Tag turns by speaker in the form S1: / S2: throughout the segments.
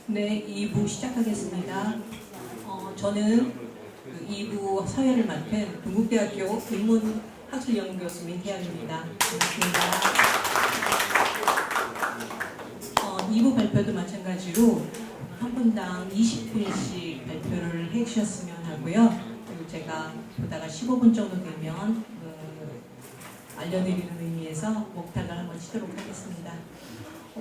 S1: 네, 2부 시작하겠습니다. 저는 그 2부 사회를 맡은 동국대학교 인문학술연구교수 민태양입니다. 반갑습니다. 2부 발표도 마찬가지로 한 분당 20분씩 발표를 해주셨으면 하고요. 그리고 제가 보다가 15분 정도 되면 알려드리는 의미에서 목탁을 한번 치도록 하겠습니다.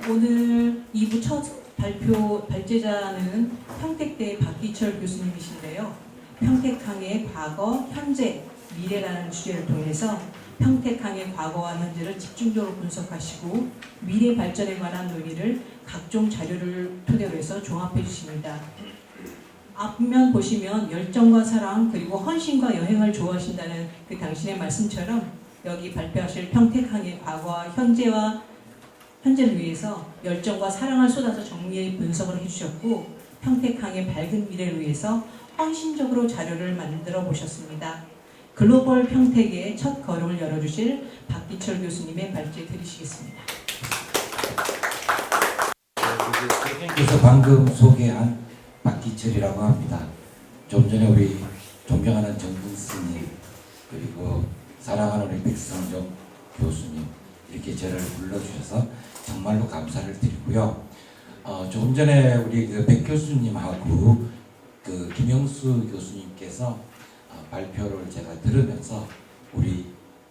S1: 오늘 2부 첫 발제자는 평택대 박기철 교수님이신데요. 평택항의 과거, 현재, 미래라는 주제를 통해서 평택항의 과거와 현재를 집중적으로 분석하시고 미래 발전에 관한 논의를 각종 자료를 토대로 해서 종합해 주십니다. 앞면 보시면 열정과 사랑 그리고 헌신과 여행을 좋아하신다는 그 당신의 말씀처럼 여기 발표하실 평택항의 과거와 현재를 위해서 열정과 사랑을 쏟아서 정리해 분석을 해주셨고 평택항의 밝은 미래를 위해서 헌신적으로 자료를 만들어 보셨습니다. 글로벌 평택의 첫 걸음을 열어주실 박기철 교수님의 발제 들으시겠습니다.
S2: 그래서 방금 소개한 박기철이라고 합니다. 좀 전에 우리 존경하는 정근 스님 그리고 사랑하는 우리 백성정 교수님 이렇게 저를 불러주셔서 정말로 감사를 드리고요. 조금 전에 우리 백 교수님하고 김영수 교수님께서 발표를 제가 들으면서 우리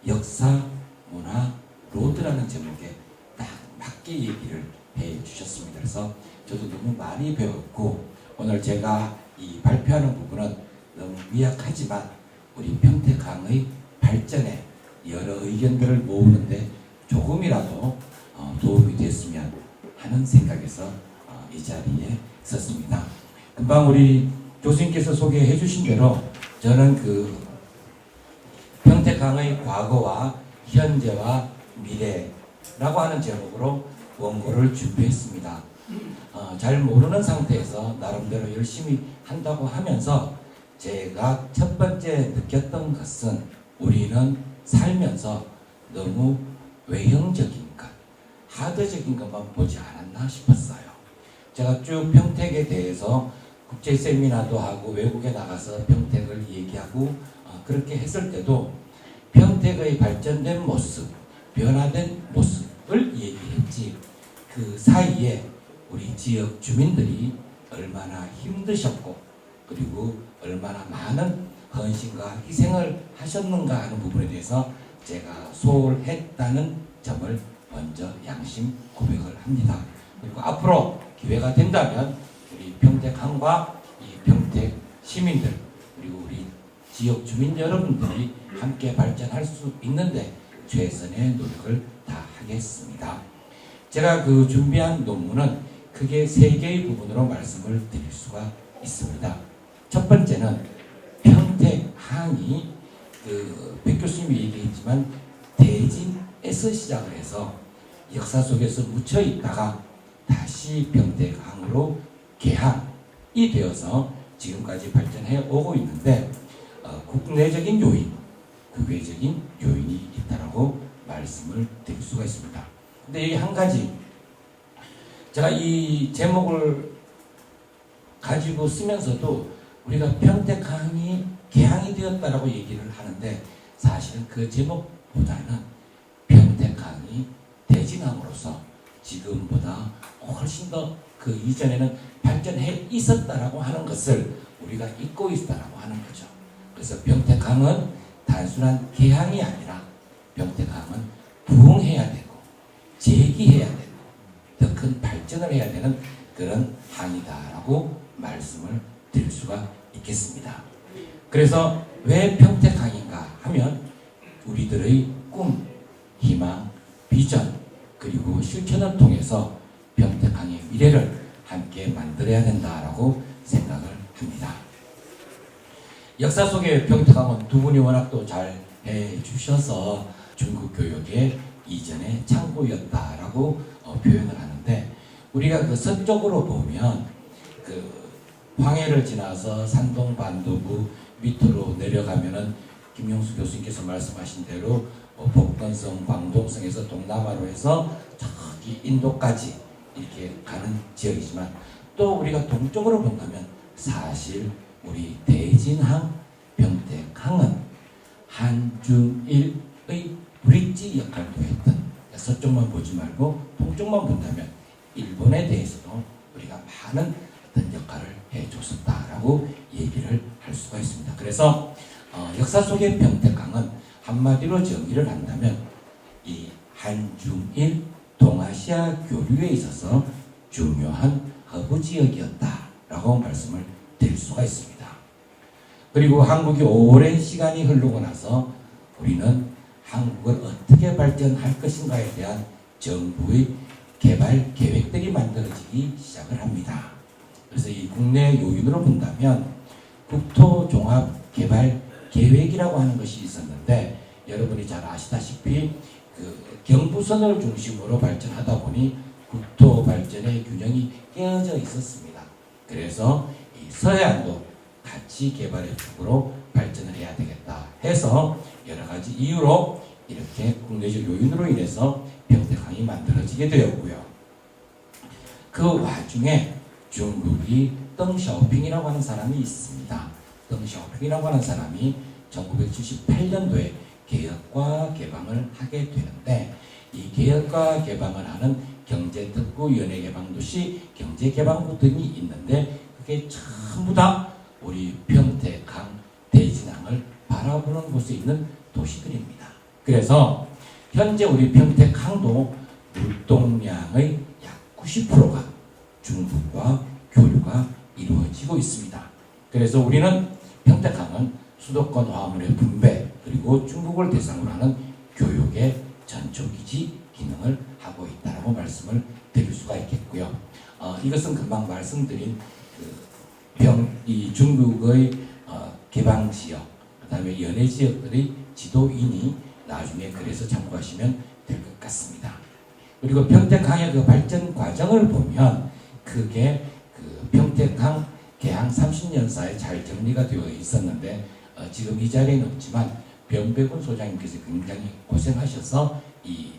S2: 역사, 문화, 로드라는 제목에 딱 맞게 얘기를 해 주셨습니다. 그래서 저도 너무 많이 배웠고 오늘 제가 이 발표하는 부분은 너무 미약하지만 우리 평택항의 발전에 여러 의견들을 모으는데 조금이라도 도움이 됐으면 하는 생각에서 이 자리에 섰습니다. 금방 우리 교수님께서 소개해 주신 대로 저는 평택항의 과거와 현재와 미래라고 하는 제목으로 원고를 준비했습니다. 잘 모르는 상태에서 나름대로 열심히 한다고 하면서 제가 첫 번째 느꼈던 것은 우리는 살면서 너무 외형적인 것, 하드적인 것만 보지 않았나 싶었어요. 제가 쭉 평택에 대해서 국제 세미나도 하고 외국에 나가서 평택을 얘기하고 그렇게 했을 때도 평택의 발전된 모습, 변화된 모습을 얘기했지 그 사이에 우리 지역 주민들이 얼마나 힘드셨고 그리고 얼마나 많은 헌신과 희생을 하셨는가 하는 부분에 대해서 제가 소홀했다는 점을 먼저 양심 고백을 합니다. 그리고 앞으로 기회가 된다면 우리 평택항과 이 평택 시민들 그리고 우리 지역 주민 여러분들이 함께 발전할 수 있는데 최선의 노력을 다하겠습니다. 제가 준비한 논문은 크게 3개의 부분으로 말씀을 드릴 수가 있습니다. 첫 번째는 평택항이 백 교수님이 얘기했지만 대진에서 시작을 해서 역사 속에서 묻혀 있다가 다시 평택항으로 개항이 되어서 지금까지 발전해 오고 있는데 국내적인 요인, 국외적인 요인이 있다라고 말씀을 드릴 수가 있습니다. 근데 여기 한 가지 제가 이 제목을 가지고 쓰면서도 우리가 평택항이 개항이 되었다라고 얘기를 하는데 사실은 그 제목보다는 평택항이 대진항으로서 지금보다 훨씬 더 이전에는 발전해 있었다라고 하는 것을 우리가 잊고 있다라고 하는 거죠. 그래서 평택항은 단순한 개항이 아니라 평택항은 부흥해야 되고 재기해야 되고 더 큰 발전을 해야 되는 그런 항이다라고 말씀을 드릴 수가 있겠습니다. 그래서 왜 평택항인가 하면 우리들의 꿈, 희망, 비전 그리고 실천을 통해서 평택항의 미래를 함께 만들어야 된다라고 생각을 합니다. 역사 속에 평택항은 두 분이 워낙 또 잘 해주셔서 중국 교육의 이전의 창고였다라고 표현을 하는데 우리가 서쪽으로 보면 황해를 지나서 산동 반도부 밑으로 내려가면은 김용수 교수님께서 말씀하신 대로 복건성, 광동성에서 동남아로 해서 저기 인도까지 이렇게 가는 지역이지만 또 우리가 동쪽으로 본다면 사실 우리 대진항, 평택항은 한중일의 브릿지 역할도 했던, 서쪽만 보지 말고 동쪽만 본다면 일본에 대해서도 우리가 많은 어떤 역할을 해줬었다라고 얘기를 할 수가 있습니다. 그래서 역사 속의 평택항은 한마디로 정의를 한다면 이 한중일 동아시아 교류에 있어서 중요한 허브 지역이었다라고 말씀을 드릴 수가 있습니다. 그리고 한국이 오랜 시간이 흐르고 나서 우리는 한국을 어떻게 발전할 것인가에 대한 정부의 개발 계획들이 만들어지기 시작을 합니다. 그래서 이 국내 요인으로 본다면 국토종합개발계획이라고 하는 것이 있었는데, 여러분이 잘 아시다시피 그 경부선을 중심으로 발전하다 보니 국토 발전의 균형이 깨어져 있었습니다. 그래서 이 서해안도 같이 개발의 축으로 발전을 해야 되겠다 해서 여러 가지 이유로 이렇게 국내적 요인으로 인해서 평택항이 만들어지게 되었고요. 그 와중에 중국이 덩샤오핑이라고 하는 사람이 있습니다. 덩샤오핑이라고 하는 사람이 1978년도에 개혁과 개방을 하게 되는데, 이 개혁과 개방을 하는 경제특구, 연예개방도시, 경제개방구 등이 있는데 그게 전부 다 우리 평택항, 대진항을 바라보는 곳에 있는 도시들입니다. 그래서 현재 우리 평택항도 물동량의 약 90%가 중국과 교류가 이루어지고 있습니다. 그래서 우리는 평택항은 수도권 화물의 분배, 그리고 중국을 대상으로 하는 교육의 전초기지 기능을 하고 있다라고 말씀을 드릴 수가 있겠고요. 이것은 금방 말씀드린 이 중국의 개방 지역, 그 다음에 연해 지역들의 지도인이 나중에 그래서 참고하시면 될 것 같습니다. 그리고 평택항의 그 발전 과정을 보면 그게 그 평택항 개항 30년사에 잘 정리가 되어 있었는데, 지금 이 자리에는 없지만 변백운 소장님께서 굉장히 고생하셔서 이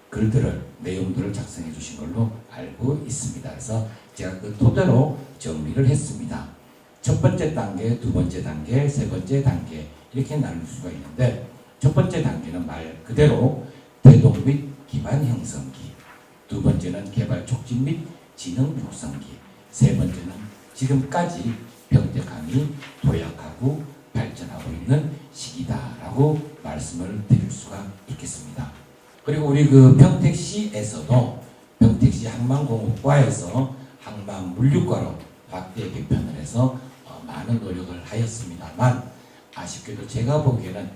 S2: 글들을, 내용들을 작성해 주신 걸로 알고 있습니다. 그래서 제가 그 토대로 정리를 했습니다. 첫 번째 단계, 두 번째 단계, 세 번째 단계 이렇게 나눌 수가 있는데, 첫 번째 단계는 말 그대로 대동 및 기반 형성기, 두 번째는 개발 촉진 및 진흥 육성기, 세 번째는 지금까지 평택항이 도약하고 발전하고 있는 시기다라고 말씀을 드릴 수가 있겠습니다. 그리고 우리 그 평택시에서도 평택시 항만공업과에서 항만물류과로 확대 개편을 해서 많은 노력을 하였습니다만, 아쉽게도 제가 보기에는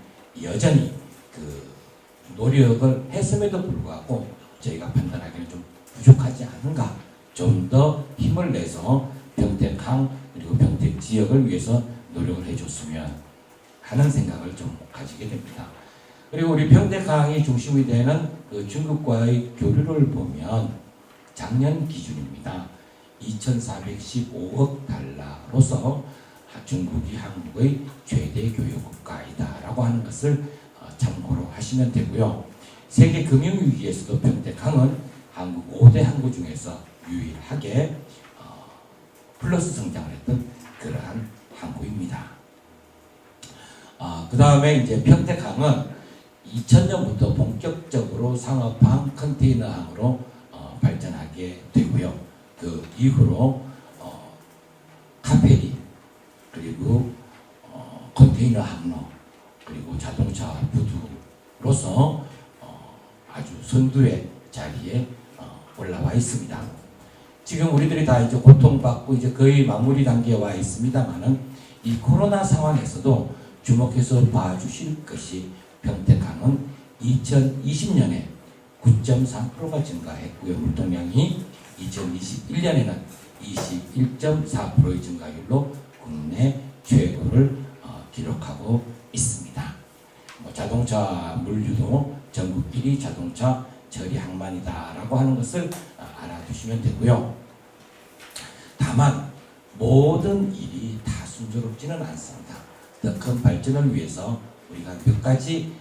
S2: 여전히 그 노력을 했음에도 불구하고 저희가 판단하기에는 좀 부족하지 않은가, 좀 더 힘을 내서 평택항 그리고 평택 지역을 위해서 노력을 해줬으면 하는 생각을 좀 가지게 됩니다. 그리고 우리 평택항이 중심이 되는 그 중국과의 교류를 보면 작년 기준입니다. 2,415억 달러로서 중국이 한국의 최대 교육 국가이다라고 하는 것을 참고로 하시면 되고요. 세계 금융위기에서도 평택항은 한국 5대 항구 중에서 유일하게 플러스 성장을 했던 그러한 항구입니다. 그 다음에 이제 평택항은 2000년부터 본격적으로 상업항, 컨테이너항으로 발전하게 되고요. 그 이후로 카페리, 그리고 컨테이너 항로, 그리고 자동차 부두로서 아주 선두의 자리에 올라와 있습니다. 지금 우리들이 다 이제 고통받고 이제 거의 마무리 단계에 와 있습니다만은, 이 코로나 상황에서도 주목해서 봐주실 것이 평택항은 2020년에 9.3%가 증가했고요. 물동량이 2021년에는 21.4%의 증가율로 국내 최고를 기록하고 있습니다. 자동차 물류도 전국 1위 자동차 처리 항만이다라고 하는 것을 알아두시면 되고요. 다만 모든 일이 다 순조롭지는 않습니다. 더 큰 발전을 위해서 우리가 몇 가지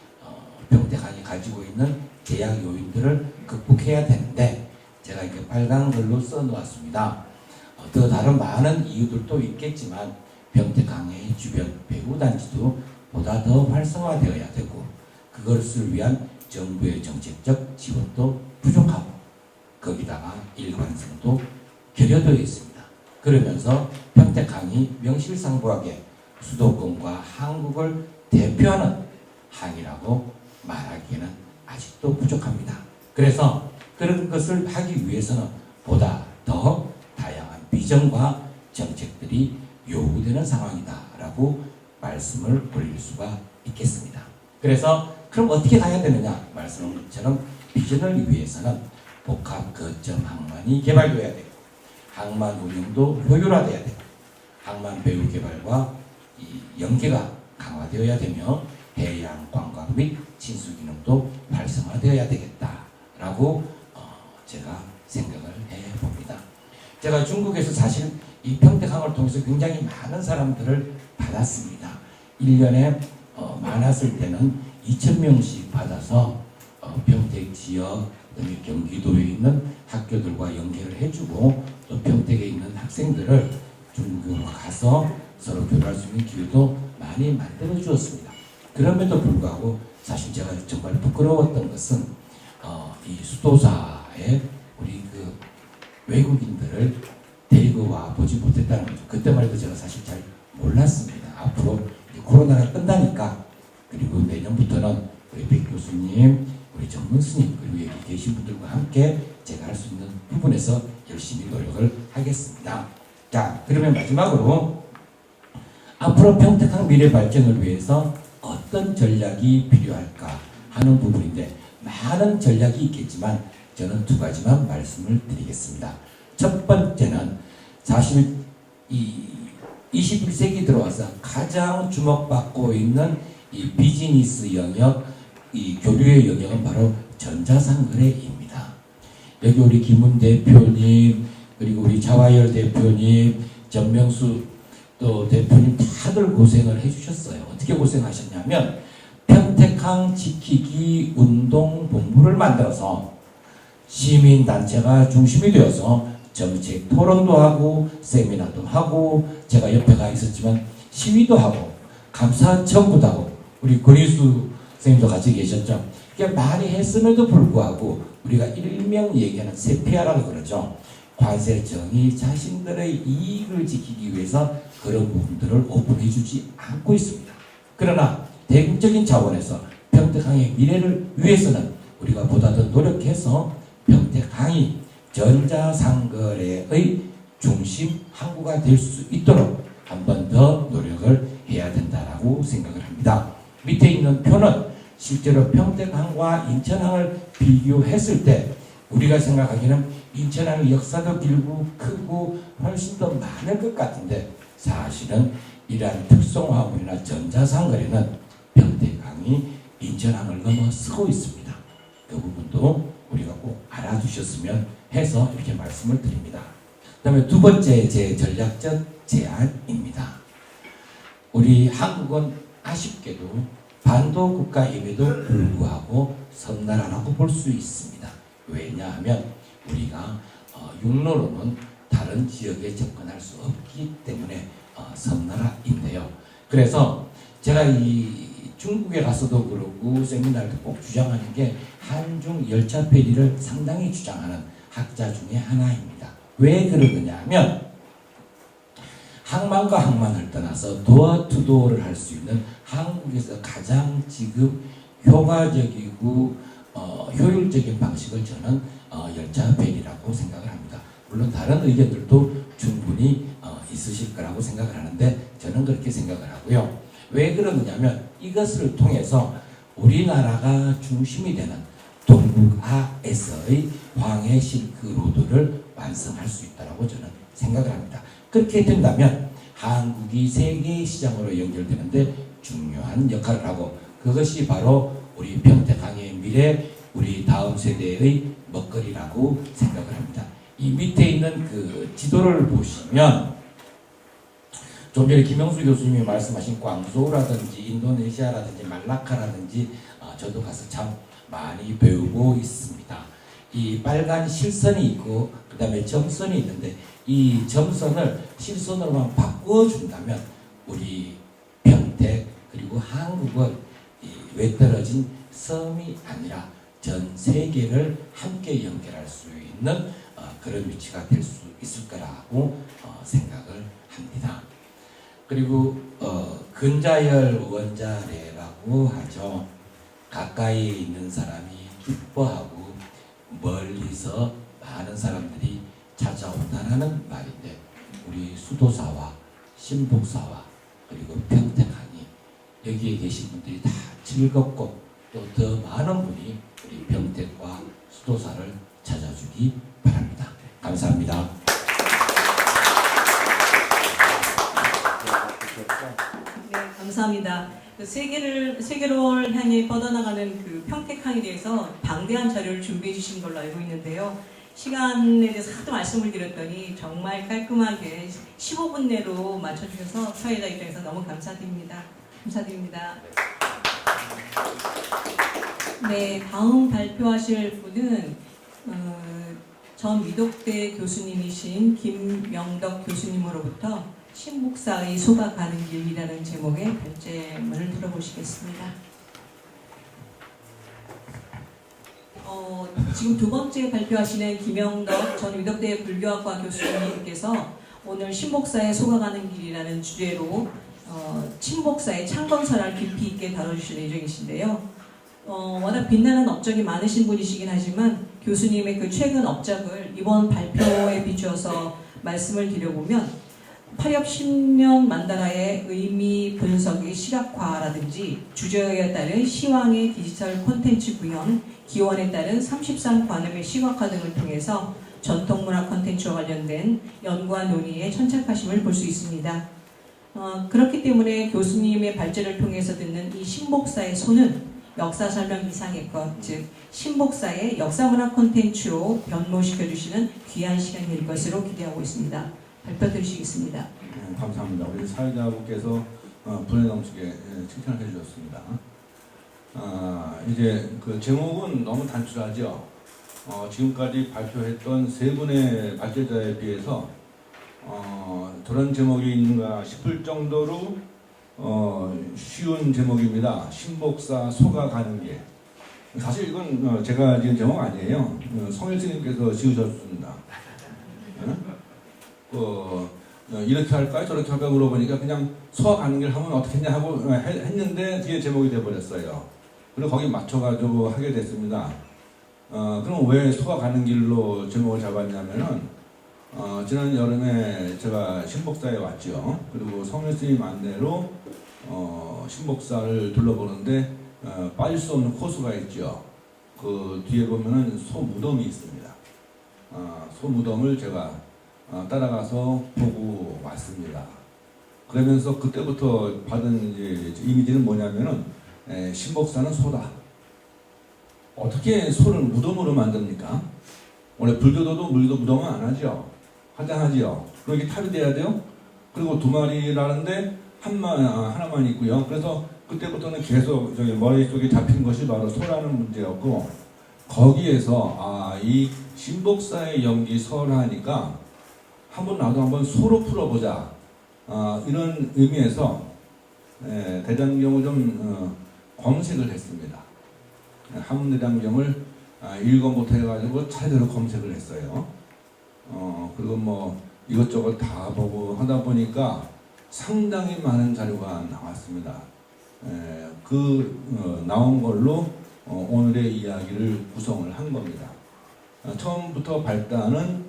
S2: 평택항이 가지고 있는 제약 요인들을 극복해야 되는데, 제가 이렇게 빨간 글로 써놓았습니다. 더 다른 많은 이유들도 있겠지만 평택항의 주변 배후단지도 보다 더 활성화되어야 되고 그것을 위한 정부의 정책적 지원도 부족하고 거기다가 일관성도 결여되어 있습니다. 그러면서 평택항이 명실상부하게 수도권과 한국을 대표하는 항이라고 말하기에는 아직도 부족합니다. 그래서 그런 것을 하기 위해서는 보다 더 다양한 비전과 정책들이 요구되는 상황이다라고 말씀을 올릴 수가 있겠습니다. 그래서 그럼 어떻게 가야 되느냐 말씀한 것처럼 비전을 위해서는 복합 거점 항만이 개발되어야 되고 항만 운영도 효율화되어야 되고 항만 배후 개발과 이 연계가 강화되어야 되며 해양 관광 및 친수 기능도 활성화되어야 되겠다라고 제가 생각을 해봅니다. 제가 중국에서 사실 이 평택항을 통해서 굉장히 많은 사람들을 받았습니다. 1년에 많았을 때는 2,000명씩 받아서 평택 지역, 그다음에 경기도에 있는 학교들과 연계를 해주고 또 평택에 있는 학생들을 중국으로 가서 서로 교류할 수 있는 기회도 많이 만들어 주었습니다. 그럼에도 불구하고 사실 제가 정말 부끄러웠던 것은 이 수도사에 우리 그 외국인들을 데리고 와 보지 못했다는 거죠. 그때만 해도 제가 사실 잘 몰랐습니다. 앞으로 코로나가 끝나니까 그리고 내년부터는 우리 백 교수님, 우리 정문 스님 그리고 여기 계신 분들과 함께 제가 할 수 있는 부분에서 열심히 노력을 하겠습니다. 자, 그러면 마지막으로 앞으로 평택항 미래 발전을 위해서 어떤 전략이 필요할까 하는 부분인데 많은 전략이 있겠지만 저는 두 가지만 말씀을 드리겠습니다. 첫 번째는 사실 이 21세기 들어와서 가장 주목받고 있는 이 비즈니스 영역, 이 교류의 영역은 바로 전자상거래입니다. 여기 우리 김은 대표님, 그리고 우리 자화열 대표님, 전명수 또 대표님 다들 고생을 해주셨어요. 어떻게 고생하셨냐면 평택항 지키기 운동본부를 만들어서 시민단체가 중심이 되어서 정책 토론도 하고 세미나도 하고 제가 옆에 가 있었지만 시위도 하고 감사 청구도 하고 우리 권희수 선생님도 같이 계셨죠. 그게 많이 했음에도 불구하고 우리가 일명 얘기하는 세피아라고 그러죠. 관세청이 자신들의 이익을 지키기 위해서 그런 부분들을 오픈해주지 않고 있습니다. 그러나 대국적인 차원에서 평택항의 미래를 위해서는 우리가 보다 더 노력해서 평택항이 전자상거래의 중심 항구가 될 수 있도록 한 번 더 노력을 해야 된다라고 생각을 합니다. 밑에 있는 표는 실제로 평택항과 인천항을 비교했을 때 우리가 생각하기에는 인천항의 역사도 길고 크고 훨씬 더 많을 것 같은데 사실은 이러한 특성화물이나 전자상거래는 평택항이 인천항을 넘어서고 있습니다. 그 부분도 우리가 꼭 알아두셨으면 해서 이렇게 말씀을 드립니다. 그 다음에 두 번째 제 전략적 제안입니다. 우리 한국은 아쉽게도 반도 국가임에도 불구하고 섬나라라고 볼 수 있습니다. 왜냐하면 우리가 육로로는 다른 지역에 접근할 수 없기 때문에 섬나라인데요. 그래서 제가 이 중국에 가서도 그렇고 세미나를 꼭 주장하는 게 한중 열차 페리를 상당히 주장하는 학자 중에 하나입니다. 왜 그러느냐 하면 항만과 항만을 떠나서 도어 투 도어를 할 수 있는 한국에서 가장 지금 효과적이고 효율적인 방식을 저는 열차 페리라고 생각을 합니다. 물론 다른 의견들도 충분히 있으실 거라고 생각을 하는데 저는 그렇게 생각을 하고요. 왜 그러느냐면 이것을 통해서 우리나라가 중심이 되는 동북아에서의 황해 실크로드를 완성할 수 있다고 저는 생각을 합니다. 그렇게 된다면 한국이 세계 시장으로 연결되는데 중요한 역할을 하고 그것이 바로 우리 평택항의 미래, 우리 다음 세대의 먹거리라고 생각을 합니다. 이 밑에 있는 그 지도를 보시면 좀 전에 김영수 교수님이 말씀하신 광소라든지 인도네시아라든지 말라카라든지 저도 가서 참 많이 배우고 있습니다. 이 빨간 실선이 있고 그 다음에 점선이 있는데 이 점선을 실선으로만 바꿔준다면 우리 평택 그리고 한국은 이 외떨어진 섬이 아니라 전 세계를 함께 연결할 수 있는 그런 위치가 될 수 있을 거라고 생각을 합니다. 그리고 근자열 원자래라고 하죠. 가까이 있는 사람이 기뻐하고 멀리서 많은 사람들이 찾아온다는 말인데 우리 수도사와 신복사와 그리고 평택항이 여기에 계신 분들이 다 즐겁고 또 더 많은 분이 우리 평택과 수도사를 찾아주기 바랍니다. 감사합니다.
S1: 네, 감사합니다. 세계를 향해 뻗어나가는 그 평택항에 대해서 방대한 자료를 준비해 주신 걸로 알고 있는데요. 시간에 대해서 하도 말씀을 드렸더니 정말 깔끔하게 15분 내로 맞춰주셔서 사회자 입장에서 너무 감사드립니다. 감사드립니다. 네, 다음 발표하실 분은 전 위독대 교수님이신 김명덕 교수님으로부터 신복사의 소가 가는 길이라는 제목의 발제문을 들어보시겠습니다. 지금 두 번째 발표하시는 김명덕 전 위덕대 불교학과 교수님께서 오늘 신복사의 소가 가는 길이라는 주제로 신복사의 창건설을 깊이 있게 다뤄주실 예정이신데요. 워낙 빛나는 업적이 많으신 분이시긴 하지만 교수님의 그 최근 업적을 이번 발표에 비추어서 말씀을 드려보면 파렵 10년 만다라의 의미 분석의 시각화라든지 주저에 따른 시황의 디지털 콘텐츠 구현, 기원에 따른 33관음의 시각화 등을 통해서 전통문화 콘텐츠와 관련된 연구와 논의에 천착하심을 볼 수 있습니다. 그렇기 때문에 교수님의 발제를 통해서 듣는 이 신복사의 소는 역사 설명 이상의 것, 즉 신복사의 역사문화 콘텐츠로 변모시켜주시는 귀한 시간이 될 것으로 기대하고 있습니다. 발표 드리시겠습니다.
S3: 네, 감사합니다. 우리 사회자분께서 분에 넘치게 칭찬을 해주셨습니다. 이제 그 제목은 너무 단출하죠. 지금까지 발표했던 세 분의 발제자에 비해서 저런 제목이 있는가 싶을 정도로 쉬운 제목입니다. 신복사 소가 가는 길. 사실 이건 제가 지은 제목 아니에요. 성일스님께서 지으셨습니다. 이렇게 할까요? 저렇게 할까요? 물어보니까 그냥 소가 가는 길 하면 어떻게 했냐 하고 했는데 뒤에 제목이 돼버렸어요. 그리고 거기 맞춰가지고 하게 됐습니다. 그럼 왜 소가 가는 길로 제목을 잡았냐면은 지난 여름에 제가 신복사에 왔죠. 그리고 성일스님 안내로 신복사를 둘러보는데 빠질 수 없는 코스가 있죠. 그 뒤에 보면은 소 무덤이 있습니다. 소 무덤을 제가 따라가서 보고 왔습니다. 그러면서 그때부터 받은 이제 이미지는 뭐냐면은 신복사는 소다. 어떻게 소를 무덤으로 만듭니까? 원래 불교도도 무덤은 안 하죠. 화장하지요. 그럼 이게 탑이 돼야 돼요. 그리고 두 마리라는데 하나만 있고요. 그래서 그때부터는 계속 저기 머릿속에 잡힌 것이 바로 소라는 문제였고, 거기에서 이 신복사의 연기 설하니까 한번 나도 한번 소로 풀어보자, 이런 의미에서 대장경을 좀 검색을 했습니다. 한문대장경을 1권부터 해가지고 차례로 검색을 했어요. 그리고 뭐 이것저것 다 보고 하다 보니까 상당히 많은 자료가 나왔습니다. 나온 걸로 오늘의 이야기를 구성을 한 겁니다. 처음부터 발단은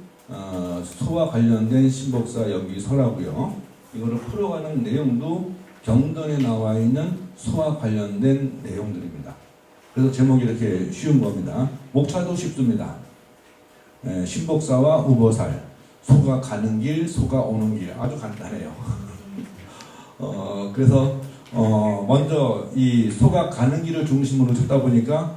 S3: 소와 관련된 신복사 연기설하고요. 이거를 풀어가는 내용도 경전에 나와 있는 소와 관련된 내용들입니다. 그래서 제목이 이렇게 쉬운 겁니다. 목차도 쉽습니다. 신복사와 우보살, 소가 가는 길, 소가 오는 길, 아주 간단해요. 그래서 먼저 이 소가 가는 길을 중심으로 찾다 보니까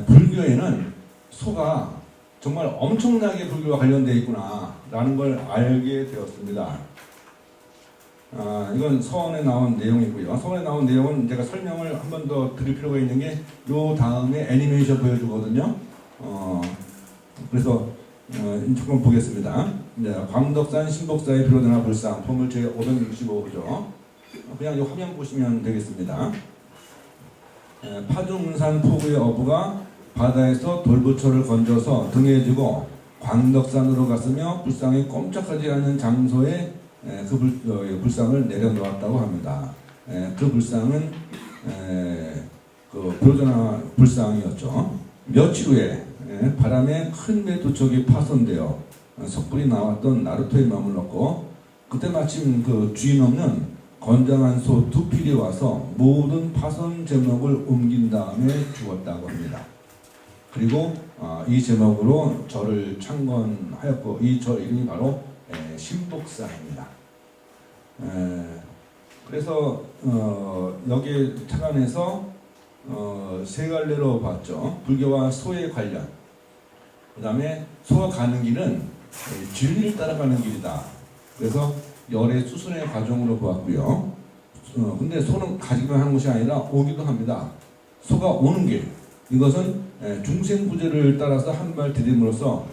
S3: 불교에는 소가 정말 엄청나게 불교와 관련되어 있구나 라는 걸 알게 되었습니다. 이건 서원에 나온 내용이고요. 서원에 나온 내용은 제가 설명을 한 번 더 드릴 필요가 있는 게 요 다음에 애니메이션 보여주거든요. 그래서 조금 보겠습니다. 네, 광덕산 신복사에 비로되나 불상 보물 제 565호죠. 그냥 이 화면 보시면 되겠습니다. 파주문산 포구의 어부가 바다에서 돌부처를 건져서 등에 지고 광덕산으로 갔으며 불상이 꼼짝하지 않는 장소에 그 불상을 내려놓았다고 합니다. 그 불상은 그 비로되나 불상이었죠. 며칠 후에 바람에 큰 배 두 척이 파손되어 석불이 나왔던 나루토에 머물렀고, 그때 마침 그 주인 없는 건장한 소 두 필이 와서 모든 파손 제목을 옮긴 다음에 죽었다고 합니다. 그리고 이 제목으로 절을 창건하였고, 이 절 이름이 바로 신복사입니다. 그래서 여기에 착안해서 세 갈래로 봤죠. 불교와 소의 관련. 그 다음에 소가 가는 길은 진리를 따라가는 길이다. 그래서 열의 수순의 과정으로 보았고요. 근데 소는 가기만 하는 것이 아니라 오기도 합니다. 소가 오는 길, 이것은 중생부재를 따라서 한 발 디딤으로써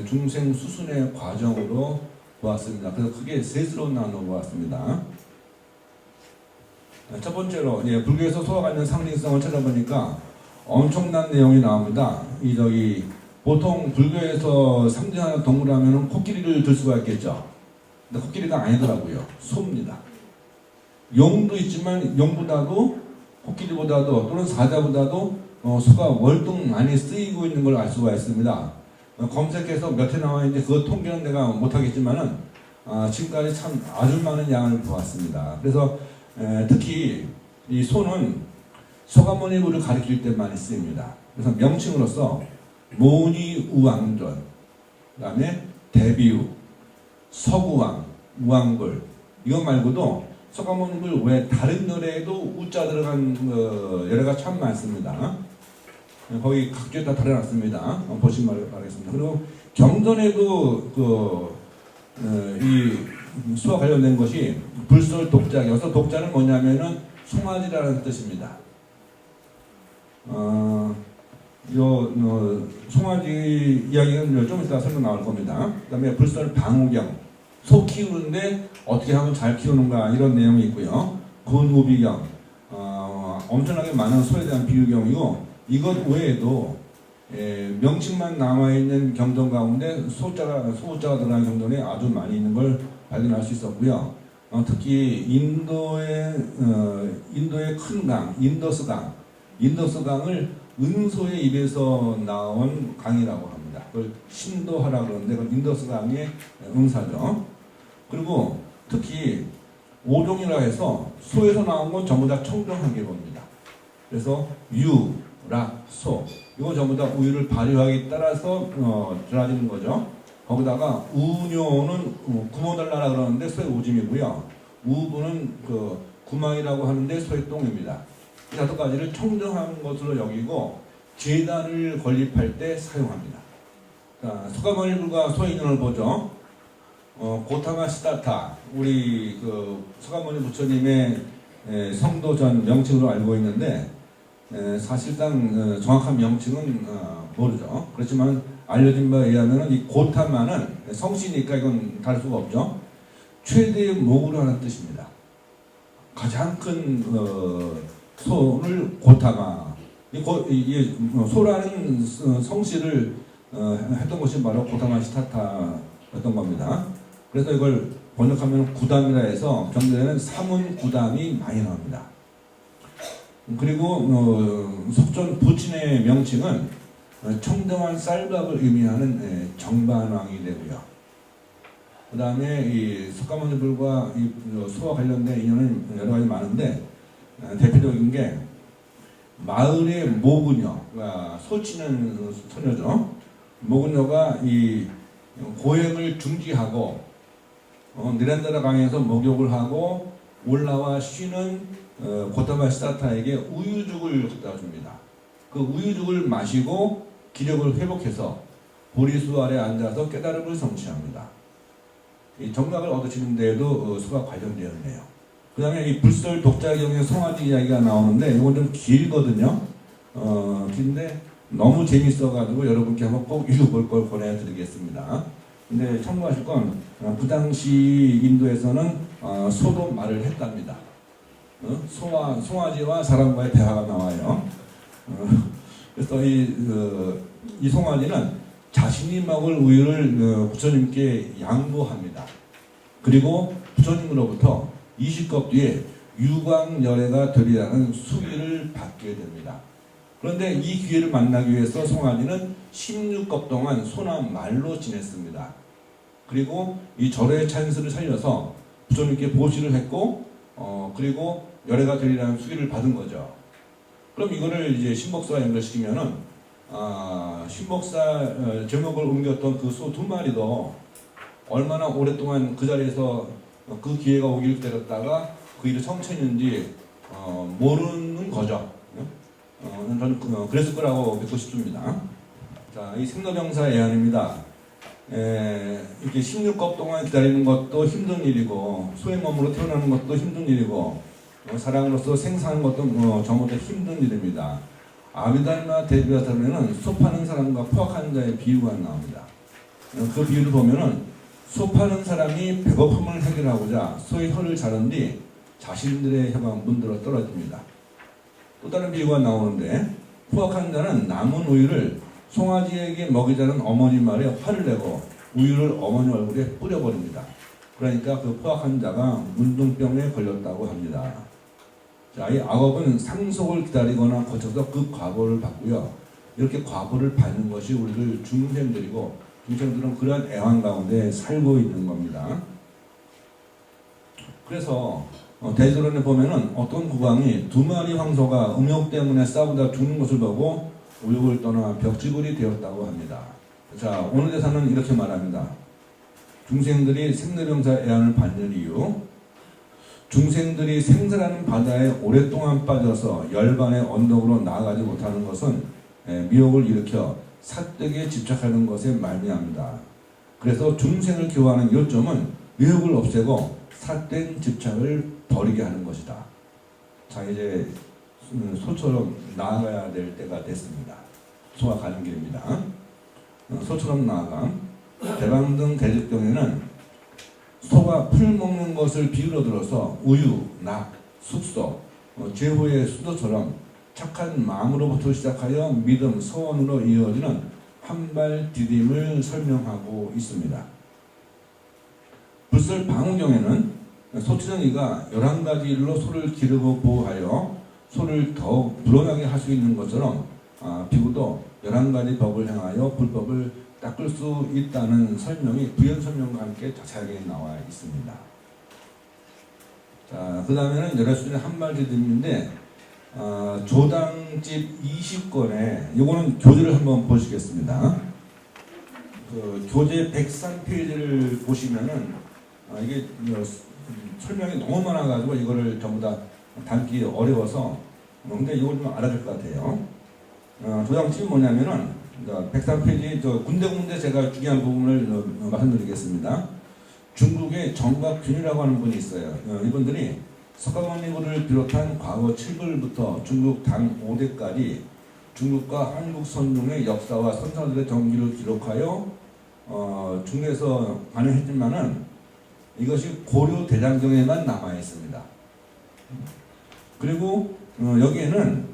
S3: 중생 수순의 과정으로 보았습니다. 그래서 크게 셋으로 나눠 보았습니다. 첫 번째로 불교에서 소가 갖는 상징성을 찾아보니까 엄청난 내용이 나옵니다. 보통 불교에서 상징하는 동물하면 코끼리를 들 수가 있겠죠. 근데 코끼리가 아니더라고요. 소입니다. 용도 있지만 용보다도, 코끼리보다도 또는 사자보다도 소가 월등 많이 쓰이고 있는 걸 알 수가 있습니다. 검색해서 몇 회 나와 있는지 그 통계는 내가 못하겠지만은 지금까지 참 아주 많은 양을 보았습니다. 그래서 특히 이 소는 소가모니부를 가리킬 때 많이 쓰입니다. 그래서 명칭으로서 모니 우왕전, 그 다음에 대비우, 서구왕, 우왕불, 이것 말고도 소가모니불 외 다른 노래에도 우자 들어간 예래가 참 많습니다. 거기 각주에 다 달아놨습니다. 보시면 알겠습니다. 그리고 경전에도 이 수와 관련된 것이 불설 독자여서, 독자는 뭐냐면은 송아지라는 뜻입니다. 송아지 이야기는 좀 이따 설명 나올 겁니다. 그 다음에 불설 방우경, 소 키우는데 어떻게 하면 잘 키우는가, 이런 내용이 있고요. 군우비경, 엄청나게 많은 소에 대한 비유경이고, 이것 외에도 명칭만 남아있는 경전 가운데 소자가 들어간 경전이 아주 많이 있는 걸 발견할 수 있었고요. 특히 인도의 큰 강, 인더스강을 은소의 입에서 나온 강이라고 합니다. 그걸 신도하라고 그러는데 그건 인더스강의 응사죠. 그리고 특히 오종이라 해서 소에서 나온 건 전부 다 청정하게 봅니다. 그래서 유, 락, 소, 이거 전부 다 우유를 발효하기에 따라서 달라지는 거죠. 거기다가 우뇨는 구모달라라 그러는데 소의 오줌이고요. 우부는 구망이라고 하는데 소의 똥입니다. 이 다섯 가지를 청정한 것으로 여기고 제단을 건립할 때 사용합니다. 소가모니불과 소인연을 보죠. 고타마 시다타, 우리 소가모니 부처님의 성도전 명칭으로 알고 있는데, 사실상 정확한 명칭은 모르죠. 그렇지만 알려진 바에 의하면 이 고타마는 성씨니까 이건 다를 수가 없죠. 최대의 목으로 하는 뜻입니다. 가장 큰 소를 고타마, 소라는 성씨를 했던 것이 바로 고타마 시타타였던 겁니다. 그래서 이걸 번역하면 구담이라 해서 경전에는 사문 구담이 많이 나옵니다. 그리고 속전 부친의 명칭은 청정한 쌀밥을 의미하는 정반왕이 되고요. 그 다음에 이 석가모니불과 이 소와 관련된 인연은 여러 가지 많은데, 대표적인 게 마을의 모그녀가 소치는 소녀죠. 모그녀가 이 고행을 중지하고 니란다라 강에서 목욕을 하고 올라와 쉬는 고타마 시다타에게 우유죽을 갖다 줍니다. 그 우유죽을 마시고 기력을 회복해서 보리수 아래 앉아서 깨달음을 성취합니다. 이 정각을 얻으시는 데에도 수가 관련되어 있네요. 그 다음에 이 불설 독자경의 송아지 이야기가 나오는데 이건 좀 길거든요. 긴데 너무 재밌어가지고 여러분께 한번 꼭 읽어볼 걸 권해드리겠습니다. 근데 참고하실 건 그 당시 인도에서는 소도 말을 했답니다. 송아지와 사람과의 대화가 나와요. 그래서 이 송아지는 자신이 먹을 우유를 부처님께 양보합니다. 그리고 부처님으로부터 20겁 뒤에 유광열애가 되리라는 수기를 받게 됩니다. 그런데 이 기회를 만나기 위해서 송아지는 16겁 동안 소나 말로 지냈습니다. 그리고 이 절의 찬스를 살려서 부처님께 보시를 했고, 그리고 열애가 되리라는 수기를 받은 거죠. 그럼 이거를 이제 신복사와 연결시키면은, 신복사 제목을 옮겼던 그 소 2마리도 얼마나 오랫동안 그 자리에서 그 기회가 오기를 기다렸다가 그 일을 성취했는지 모르는 거죠. 저는 그랬을 거라고 믿고 싶습니다. 자, 이 생로병사 애안입니다. 이렇게 16겁 동안 기다리는 것도 힘든 일이고, 소의 몸으로 태어나는 것도 힘든 일이고, 사랑으로서 생사하는 것도 전부 다 힘든 일입니다. 아비달마 대비하다면은 소 파는 사람과 포악하는 자의 비유가 나옵니다. 그 비유를 보면은 소 파는 사람이 배고픔을 해결하고자 소의 혀를 자른 뒤 자신들의 혀가 문들어 떨어집니다. 또 다른 비유가 나오는데, 포악한 자는 남은 우유를 송아지에게 먹이자는 어머니 말에 화를 내고 우유를 어머니 얼굴에 뿌려버립니다. 그러니까 그 포악한 자가 문둥병에 걸렸다고 합니다. 자, 이 악업은 상속을 기다리거나 거쳐서 그 과보를 받고요. 이렇게 과보를 받는 것이 우리들 중생들이고, 중생들은 그러한 애환 가운데 살고 있는 겁니다. 그래서 대조론에 보면은 어떤 국왕이 2마리 황소가 음욕 때문에 싸우다 죽는 것을 보고 우욕을 떠나 벽지불이 되었다고 합니다. 자, 오늘 대사는 이렇게 말합니다. 중생들이 생로병사 애환을 받는 이유, 중생들이 생사라는 바다에 오랫동안 빠져서 열반의 언덕으로 나아가지 못하는 것은 미혹을 일으켜 사득에 집착하는 것에 말미암니다. 그래서 중생을 교화하는 요점은 미혹을 없애고 삿된 집착을 버리게 하는 것이다. 자, 이제 소처럼 나아가야 될 때가 됐습니다. 소가 가는 길입니다. 소처럼 나아가. 대방등 대집경에는 소가 풀 먹는 것을 비유로 들어서 우유, 낙, 숙소, 제후의 수도처럼 착한 마음으로부터 시작하여 믿음, 소원으로 이어지는 한발 디딤을 설명하고 있습니다. 불설 방우경에는 소치정이가 11가지 일로 소를 기르고 보호하여 소를 더욱 불어나게 할 수 있는 것처럼 비구도 11가지 법을 행하여 불법을 닦을 수 있다는 설명이 부연 설명과 함께 자세하게 나와 있습니다. 자, 그 다음에는 열애수준의 한발디딤인데 조당집 20권에 이거는 교재를 한번 보시겠습니다. 그 교재 103페이지를 보시면은 이게 설명이 너무 많아가지고 이거를 전부 다 담기 어려워서 근데 이걸 좀 알아야 될 것 같아요. 조당집이 뭐냐면은 103페이지 군데군데 제가 중요한 부분을 말씀드리겠습니다. 중국의 정곽균이라고 하는 분이 있어요. 이분들이 석가모니부를 비롯한 과거 7불부터 중국 당 5대까지 중국과 한국 선종의 역사와 선사들의 정기를 기록하여 중국에서 반영했지만은 이것이 고려 대장경에만 남아 있습니다. 그리고 여기에는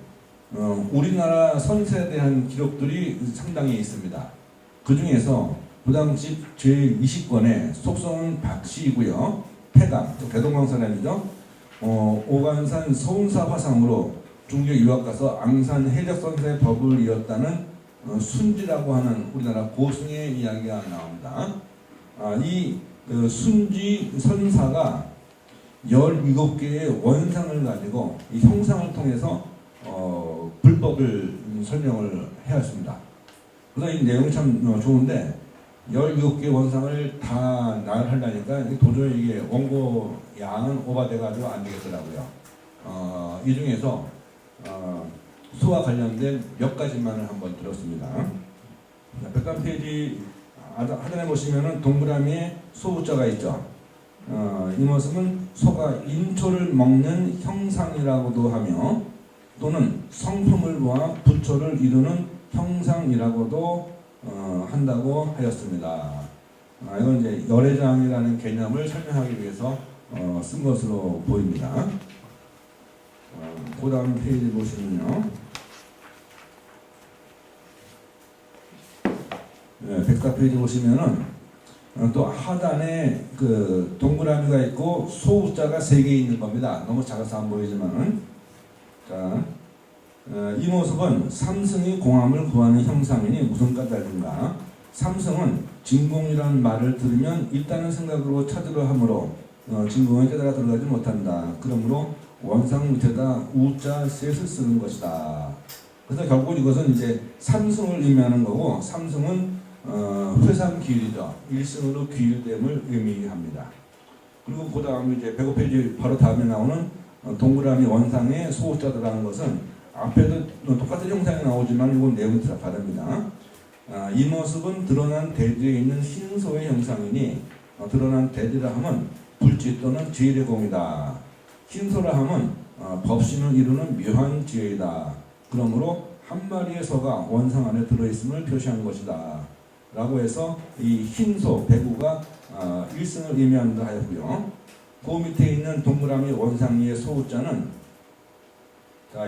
S3: 우리나라 선사에 대한 기록들이 상당히 있습니다. 그 중에서 부당집 제20권에 속성은 박씨이고요. 폐강, 대동강 사람이죠. 오간산 서운사 화상으로 중국에 유학가서 앙산 해적선사의 법을 이었다는 순지라고 하는 우리나라 고승의 이야기가 나옵니다. 이 순지 선사가 17개의 원상을 가지고 이 형상을 통해서 불법을 설명을 해왔습니다. 그래서 이 내용이 참 좋은데 17개의 원상을 다 나열하려니까 도저히 이게 원고 양은 오바돼가지고 안 되겠더라고요. 이 중에서 수와 관련된 몇 가지만을 한번 들었습니다. 103페이지 하단에 보시면은 동그라미에 소자가 있죠. 이 모습은 소가 인초를 먹는 형상이라고도 하며 또는 성품을 모아 부처를 이루는 형상이라고도 한다고 하였습니다. 이건 이제 열애장이라는 개념을 설명하기 위해서 쓴 것으로 보입니다. 그 다음 페이지 보시면요. 104페이지 보시면은 또 하단에 그 동그라미가 있고 소자가 3개 있는 겁니다. 너무 작아서 안 보이지만은. 자, 이 모습은 삼승이 공함을 구하는 형상이니 무슨 까닭인가? 삼승은 진공이라는 말을 들으면 일단은 생각으로 찾으려 하므로 진공에 깨달아 들어가지 못한다. 그러므로 원상 밑에다 우자 셋을 쓰는 것이다. 그래서 결국 이것은 이제 삼승을 의미하는 거고, 삼승은 회삼귀일이죠. 일승으로 귀일됨을 의미합니다. 그리고 그 다음에 이제 105페이지 바로 다음에 나오는 동그라미 원상의 소자 들어가는 것은 앞에도 똑같은 형상이 나오지만 이건 내용이 다릅니다. 이 모습은 드러난 대지에 있는 흰소의 형상이니 드러난 대지라 함은 불지 또는 지혜의 공이다. 흰소라 함은 법신을 이루는 묘한 지혜이다. 그러므로 한 마리의 소가 원상 안에 들어있음을 표시한 것이다. 라고 해서 이 흰소, 배구가 일승을 의미한다 하였고요. 그 밑에 있는 동그라미 원상위의 소자는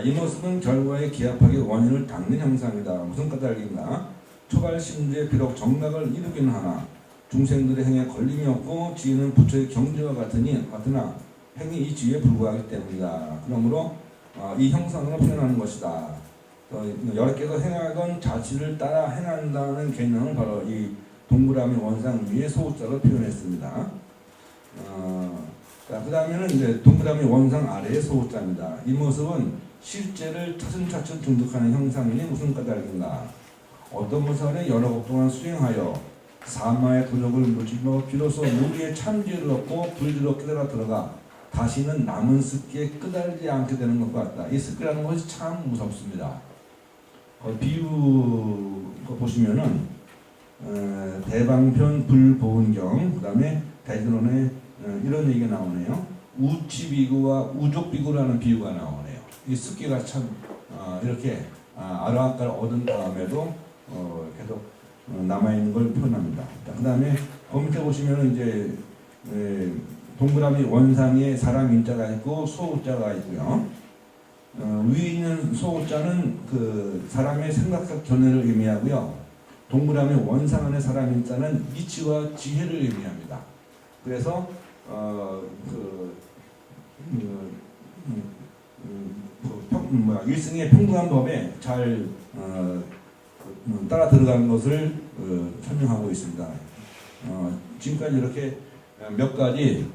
S3: 이 모습은 결과에 기합하게 원인을 닦는 형상이다. 무슨 까닭인가? 초발 심지에 비록 정각을 이루기는 하나 중생들의 행에 걸림이 없고 지혜는 부처의 경지와 같으나 행이 이 지혜에 불과하기 때문이다. 그러므로 이 형상으로 표현하는 것이다. 여러 개가 행하던 자치를 따라 행한다는 개념을 바로 이 동그라미 원상 위에 소자로 표현했습니다. 그 다음에는 이제 동그라미 원상 아래의 소자입니다. 이 모습은 실제를 차츰차츰 중독하는 형상이니 무슨 까닭인가? 어떤 모살에 여러 것 동안 수행하여 사마의 도적을 물질로 비로소 무리의 참지를 얻고 불지로 깨달아 들어가 다시는 남은 습기에 끄달리지 않게 되는 것과 같다. 이 습기라는 것이 참 무섭습니다. 비유 보시면은 대방편 불보은경, 그 다음에 대전론에 이런 얘기가 나오네요. 우치비구와 우족비구라는 비유가 나오네요. 이 습기가 참 이렇게 아라한가를 얻은 다음에도 계속 남아있는 걸 표현합니다. 그 다음에 밑에 보시면은 이제 동그라미 원상에 사람 인자가 있고 소자가 있고요. 위에 있는 소자는 그 사람의 생각학 견해를 의미하고요. 동그라미 원상 안에 사람 인자는 이치와 지혜를 의미합니다. 그래서 일승의 평등한 법에 잘 따라 들어가는 것을 설명하고 있습니다. 지금까지 이렇게 몇 가지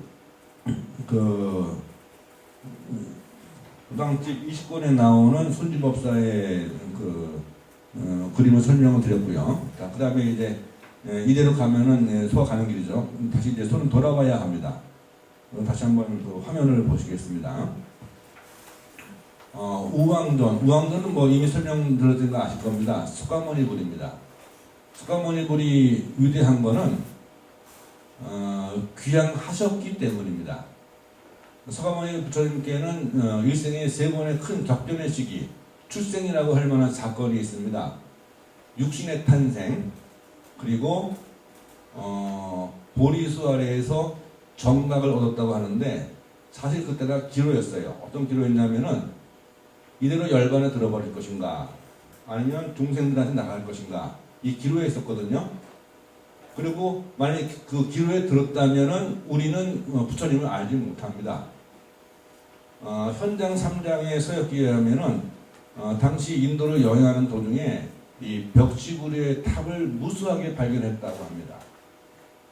S3: 도당집 20권에 나오는 손지법사의 그림을 설명을 드렸고요. 그 다음에 이제 이대로 가면은 소화 가는 길이죠. 다시 이제 손은 돌아와야 합니다. 다시 한번 그 화면을 보시겠습니다. 우왕전은 뭐 이미 설명드렸던 거 아실 겁니다. 석가모니불입니다. 석가모니불이 위대한 거는 귀향하셨기 때문입니다. 석가모니 부처님께는 일생에 3번의 큰 격변의 시기, 출생이라고 할 만한 사건이 있습니다. 육신의 탄생, 그리고 보리수 아래에서 정각을 얻었다고 하는데 사실 그때가 기로였어요. 어떤 기로였냐면은 이대로 열반에 들어버릴 것인가 아니면 중생들한테 나갈 것인가, 이 기로에 있었거든요. 그리고 만약에 그 기로에 들었다면은 우리는 부처님을 알지 못합니다. 현장 3장의 서역기에 하면은 당시 인도를 여행하는 도중에 이 벽지구리의 탑을 무수하게 발견했다고 합니다.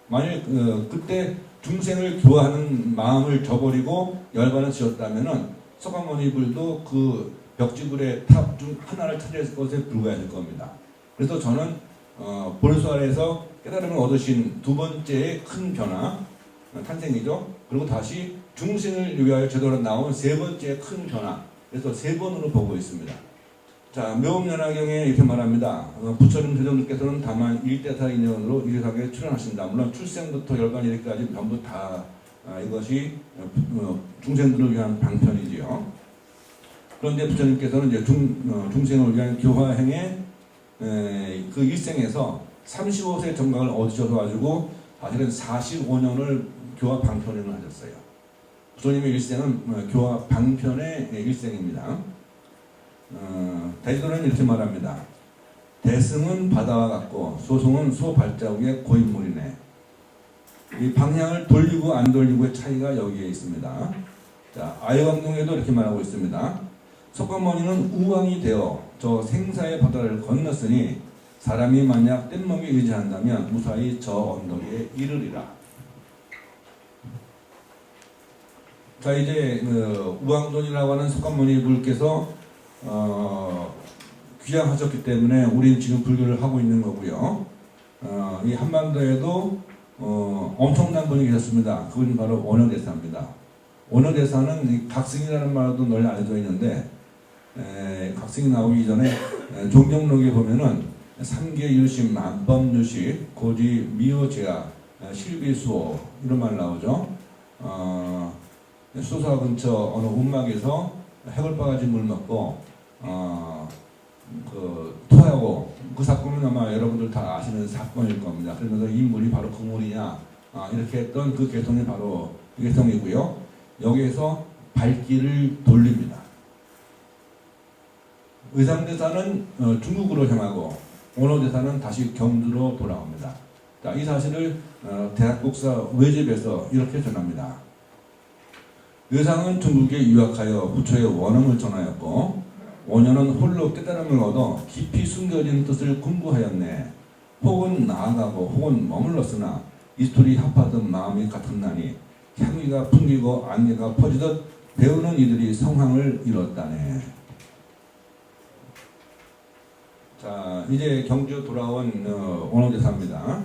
S3: 만약 그때 중생을 교화하는 마음을 저버리고 열반을 지었다면은 석가모니불도 그 벽지구리의 탑 중 하나를 찾을 것에 불과했을 겁니다. 그래서 저는 보리수 아래에서 깨달음을 얻으신 2번째의 큰 변화, 탄생이죠. 그리고 다시 중생을 위하여 제도로 나온 3번째 큰 변화. 그래서 3번으로 보고 있습니다. 자, 묘음연화경에 이렇게 말합니다. 부처님 대종님께서는 다만 일대사 인연으로 이 세상에 출현하신다. 물론 출생부터 열반 이르기까지 전부 다 이것이 중생들을 위한 방편이지요. 그런데 부처님께서는 이제 중생을 위한 교화행에 그 일생에서 35세 정각을 얻으셔서 가지고 사실은 45년을 교화 방편을 하셨어요. 부처님의 일생은 교화 방편의 일생입니다. 대지도는 이렇게 말합니다. 대승은 바다와 같고 소승은 소 발자국의 고인물이네. 이 방향을 돌리고 안 돌리고의 차이가 여기에 있습니다. 자, 아유강동에도 이렇게 말하고 있습니다. 석가모니는 우왕이 되어 저 생사의 바다를 건넜으니 사람이 만약 뗏목에 의지한다면 무사히 저 언덕에 이르리라. 자, 이제 우왕존이라고 하는 석가모니 불께서 귀향하셨기 때문에 우리는 지금 불교를 하고 있는 거고요. 이 한반도에도 엄청난 분이 계셨습니다. 그분이 바로 원효대사입니다. 원효대사는 각승이라는 말도 널리 알려져 있는데 각승이 나오기 전에 종경록에 보면은 삼계 유심, 만법 유식, 고지 미호제야, 실비수호 이런 말 나오죠. 수사 근처 어느 운막에서 해골바가지 물 먹고 토하고 그 사건은 아마 여러분들 다 아시는 사건일 겁니다. 그러면서 이 물이 바로 그 물이냐 이렇게 했던 그 개성이 바로 개성이고요. 여기에서 발길을 돌립니다. 의상대사는 중국으로 향하고 원효대사는 다시 경주로 돌아옵니다. 자, 이 사실을 대학국사 외접에서 이렇게 전합니다. 의상은 중국에 유학하여 부처의 원음을 전하였고 원효는 홀로 깨달음을 얻어 깊이 숨겨진 뜻을 공부하였네. 혹은 나아가고 혹은 머물렀으나 이스토리 합하듯 마음이 같았나니 향기가 풍기고 안개가 퍼지듯 배우는 이들이 성황을 이뤘다네. 자, 이제 경주 돌아온 원효대사입니다.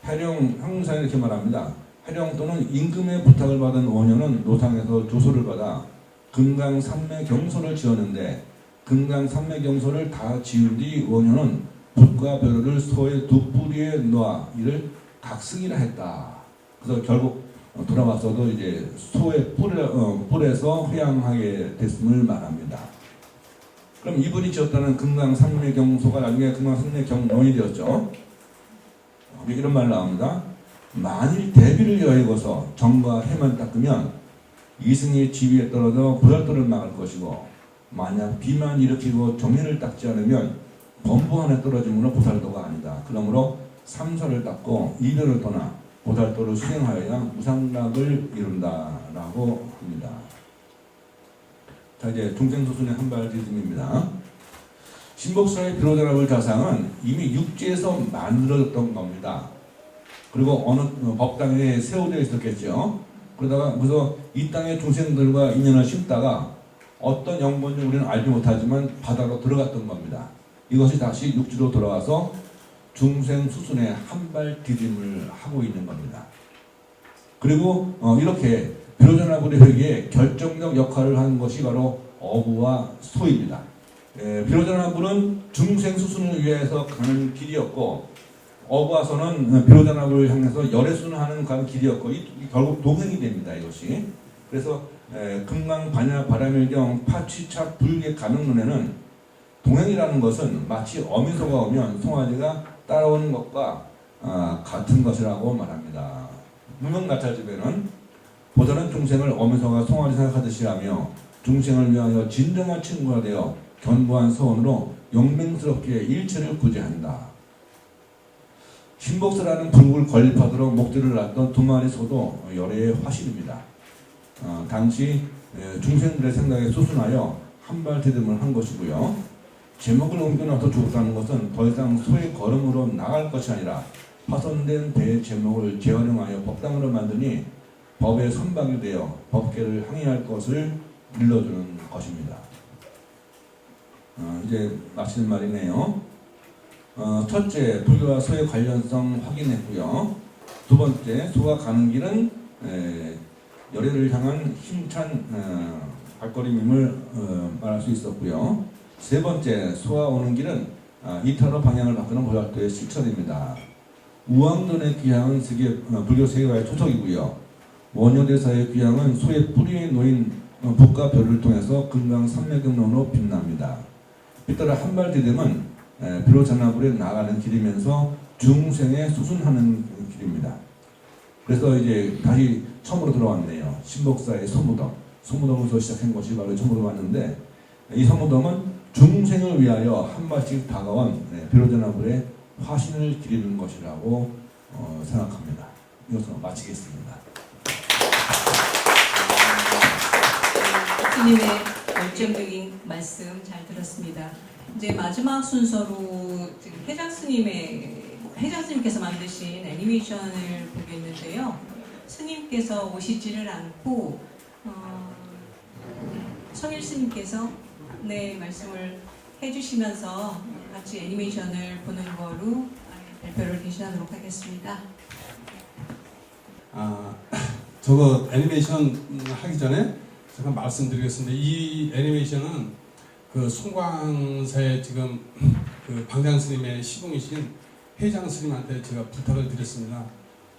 S3: 해령 항상 이렇게 말합니다. 해령 또는 임금의 부탁을 받은 원효는 노상에서 조소를 받아 금강산매 경소를 지었는데 금강산매경소를 다 지은 뒤 원효는 붓과 벼루를 소의 두 뿌리에 놓아 이를 각승이라 했다. 그래서 결국 돌아왔어도 이제 소의 뿔에서 회양하게 됐음을 말합니다. 그럼 이분이 지었다는 금강산매경소가 나중에 금강산매경론이 되었죠. 이런 말 나옵니다. 만일 대비를 여행해서 정과 해만 닦으면 이승의 지위에 떨어져 보살도를 막을 것이고 만약 비만 일으키고 정면을 닦지 않으면 범부 안에 떨어짐으로 보살도가 아니다. 그러므로 삼설을 닦고 이변을 떠나 보살도를 수행하여야 무상락을 이룬다라고 합니다. 자, 이제 중생수순의 한발 디즘입니다. 신복사의 비로자납을 자상은 이미 육지에서 만들어졌던 겁니다. 그리고 어느 법당에 세워져 있었겠죠. 그러다가 무슨 이 땅의 중생들과 인연을 심다가 어떤 영본인지 우리는 알지 못하지만 바다로 들어갔던 겁니다. 이것이 다시 육지로 돌아와서 중생 수순의 한발 디딤을 하고 있는 겁니다. 그리고 이렇게 비로자나불의 회계에 결정적 역할을 하는 것이 바로 어부와 소입니다. 비로자나불은 중생 수순을 위해서 가는 길이었고 어부와 소는 비로자나불을 향해서 열애순을 하는 가는 길이었고 결국 동행이 됩니다. 이것이. 그래서 금강 반야 바라밀경 파취착 불계 가명론에는 동행이라는 것은 마치 어미소가 오면 송아지가 따라오는 것과 같은 것이라고 말합니다. 무명가찰집에는 보다는 중생을 어미소가 송아지 생각하듯이 하며 중생을 위하여 진정한 친구가 되어 견고한 서원으로 용맹스럽게 일체를 구제한다. 신복사라는 불국을 건립하도록 목줄을 놨던 두 마리 소도 열애의 화신입니다. 당시 중생들의 생각에 수순하여 한발 디딤을 한 것이고요. 제목을 옮겨놔서 죽었다는 것은 더 이상 소의 걸음으로 나갈 것이 아니라 파손된 배의 제목을 재활용하여 법당으로 만드니 법의 선박이 되어 법계를 항의할 것을 일러주는 것입니다. 이제 마치는 말이네요. 첫째, 불교와 소의 관련성 확인했고요. 두 번째, 소가 가는 길은 열애를 향한 힘찬 발걸음임을 말할 수 있었고요. 세 번째, 소가 오는 길은 이타로 방향을 바꾸는 보살도의 실천입니다. 우왕존의 귀향은 불교 세계화의 초석이고요. 원효대사의 귀향은 소의 뿌리에 놓인 붓과 벼를 통해서 금강산매경론으로 빛납니다. 빗따라 한발 디딤은 비로자나불에 나가는 길이면서 중생에 수순하는 길입니다. 그래서 이제 다시 처음으로 들어왔네요. 신복사의 소무덤. 소무덤으로서 시작한 것이 바로 처음으로 왔는데, 이 소무덤은 중생을 위하여 한 발씩 다가온 비로자나불의 화신을 기리는 것이라고 생각합니다. 이것으로 마치겠습니다.
S1: 교수님의 열정적인 말씀 잘 들었습니다. 이제 마지막 순서로 지금 회장 스님께서 만드신 애니메이션을 보겠는데요. 스님께서 오시지를 않고 성일 스님께서 말씀을 해주시면서 같이 애니메이션을 보는 거로 발표를 대신하도록 하겠습니다.
S4: 저거 애니메이션 하기 전에 잠깐 말씀드리겠습니다. 이 애니메이션은 그 송광사의 지금 그 방장 스님의 시봉이신 회장 스님한테 제가 부탁을 드렸습니다.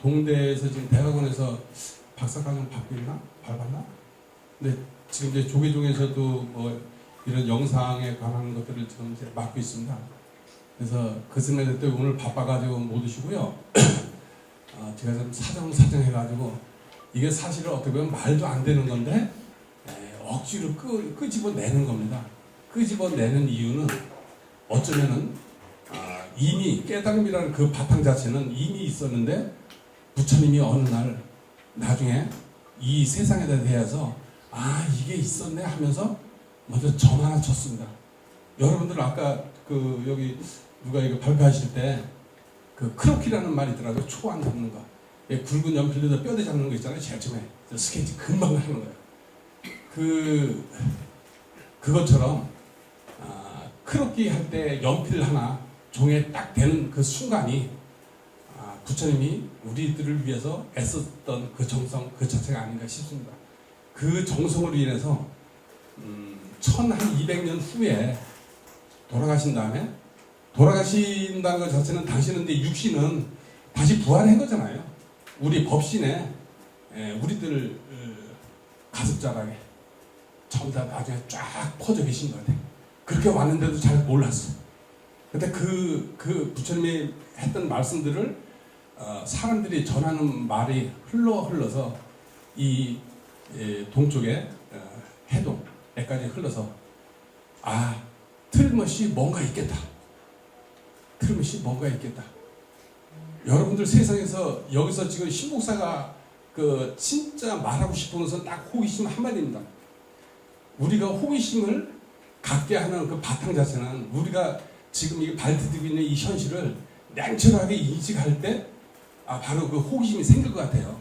S4: 동대에서 지금 대학원에서 박사과정 밟았나? 근데 지금 이제 조계종에서도 뭐 이런 영상에 관한 것들을 지금 이제 맡고 있습니다. 그래서 그 스님한테 오늘 바빠가지고 못 오시고요. 제가 좀 사정해가지고 이게 사실은 어떻게 보면 말도 안 되는 건데 억지로 끄집어내는 겁니다. 끄집어내는 이유는 어쩌면은 이미 깨달음이라는 그 바탕 자체는 이미 있었는데 부처님이 어느 날 나중에 이 세상에 대해서 이게 있었네 하면서 먼저 점 하나 쳤습니다. 여러분들 아까 그 여기 누가 이거 발표하실 때 그 크로키라는 말이 있더라고요. 초안 잡는 거. 굵은 연필로다 뼈대 잡는 거 있잖아요. 제일 처음에 스케치 금방 하는 거예요. 그것처럼 크로키 할 때 연필 하나 종에 딱 대는 그 순간이 부처님이 우리들을 위해서 애썼던 그 정성 그 자체가 아닌가 싶습니다. 그 정성으로 인해서 1200년 후에 돌아가신 다음에 돌아가신다는 것 자체는 당신은 육신은 다시 부활한 거잖아요. 우리 법신에 우리들 가슴자락에 전부 다 나중에 쫙 퍼져 계신 것 같아요. 그렇게 왔는데도 잘 몰랐어. 근데 그 부처님이 했던 말씀들을 사람들이 전하는 말이 흘러서 이 동쪽의 해동에까지 흘러서 틀림없이 뭔가 있겠다. 틀림없이 뭔가 있겠다. 여러분들 세상에서 여기서 지금 신복사가 그 진짜 말하고 싶은 것은 딱 호기심 한마디입니다. 우리가 호기심을 갖게 하는 그 바탕 자체는 우리가 지금 이 발디디고 있는 이 현실을 냉철하게 인식할 때 바로 그 호기심이 생길 것 같아요.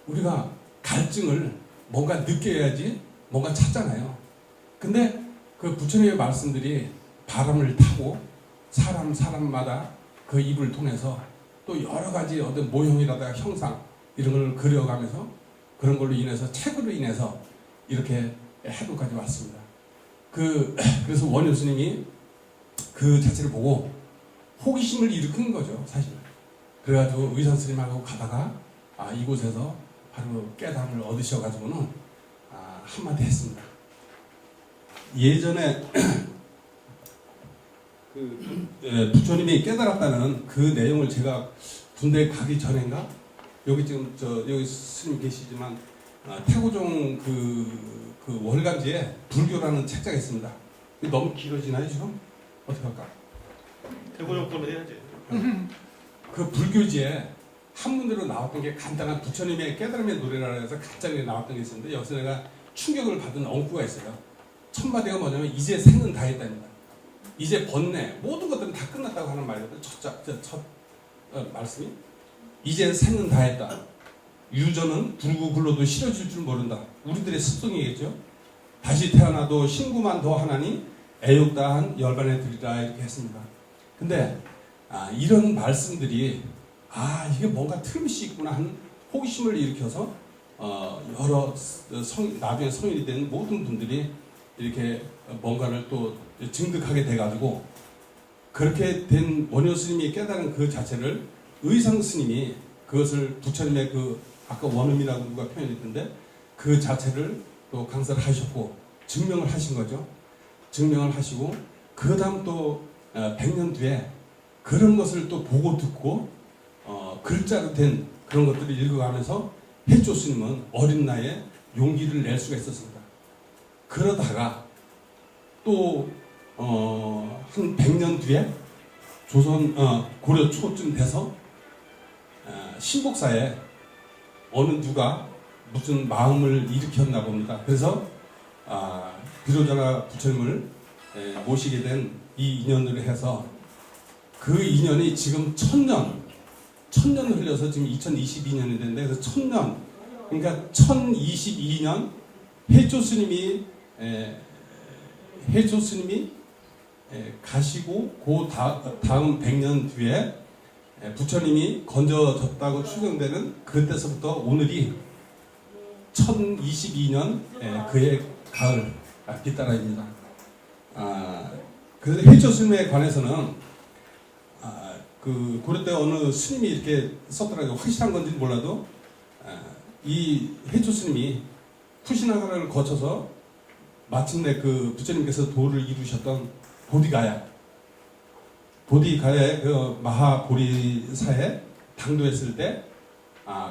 S4: 우리가 갈증을 뭔가 느껴야지 뭔가 찾잖아요. 근데 그 부처님의 말씀들이 바람을 타고 사람마다 그 입을 통해서 또 여러 가지 어떤 모형이라든가 형상 이런 걸 그려가면서 그런 걸로 인해서 책으로 인해서 이렇게 해도까지 왔습니다. 그래서 원효 스님이 그 자체를 보고 호기심을 일으킨 거죠, 사실. 그래가지고 의산 스님하고 가다가 이곳에서 바로 깨달음을 얻으셔가지고는 한마디 했습니다. 예전에 부처님이 깨달았다는 그 내용을 제가 군대 가기 전인가 여기 지금 여기 스님 계시지만 태고종 그 월간지에 불교라는 책자가 있습니다. 너무 길어지나요 지금? 어떻게 할까?
S5: 태고종 걸로 해야지.
S4: 그 불교지에 한문으로 나왔던 게 간단한 부처님의 깨달음의 노래라 해서 간단하게 나왔던 게 있었는데 여기서 내가 충격을 받은 엉구가 있어요. 첫마디가 뭐냐면 이제 생은 다 했답니다. 이제 번뇌 모든 것들은 다 끝났다고 하는 말이거든요. 첫 말씀이 이제 생은 다 했다. 유전은 불구 굴러도 싫어질 줄 모른다. 우리들의 습성이겠죠. 다시 태어나도 신구만 더 하나니 애욕다한 열반에 들이라 이렇게 했습니다. 근데 이런 말씀들이 이게 뭔가 틀림없이 있구나 하는 호기심을 일으켜서 여러 나중에 성인이 된 모든 분들이 이렇게 뭔가를 또 증득하게 돼가지고 그렇게 된 원효 스님이 깨달은 그 자체를 의상 스님이 그것을 부처님의 아까 원음이라고 누가 표현했던데 그 자체를 또 강사를 하셨고 증명을 하신 거죠. 증명을 하시고 그 다음 또 100년 뒤에 그런 것을 또 보고 듣고 글자로 된 그런 것들을 읽어가면서 해조 스님은 어린 나이에 용기를 낼 수가 있었습니다. 그러다가 또 한 100년 뒤에 조선 고려 초쯤 돼서 신복사에 어느 누가 무슨 마음을 일으켰나 봅니다. 그래서 비로자나 부처님을 모시게 된 이 인연으로 해서 그 인연이 지금 1000년 흘려서 지금 2022년이 됐는데 그 1000년 그러니까 1022년 해조 스님이 가시고 그 다음 100년 뒤에 부처님이 건져졌다고 추정되는 그때서부터 오늘이 1022년 그의 가을 빗다라입니다. 그래서 해조 스님에 관해서는 그 고려 때 어느 스님이 이렇게 썼더라고요. 확실한 건지는 몰라도 이 해조 스님이 쿠시나가라를 거쳐서 마침내 그 부처님께서 도를 이루셨던 보디가야의 그 마하보리사에 당도했을 때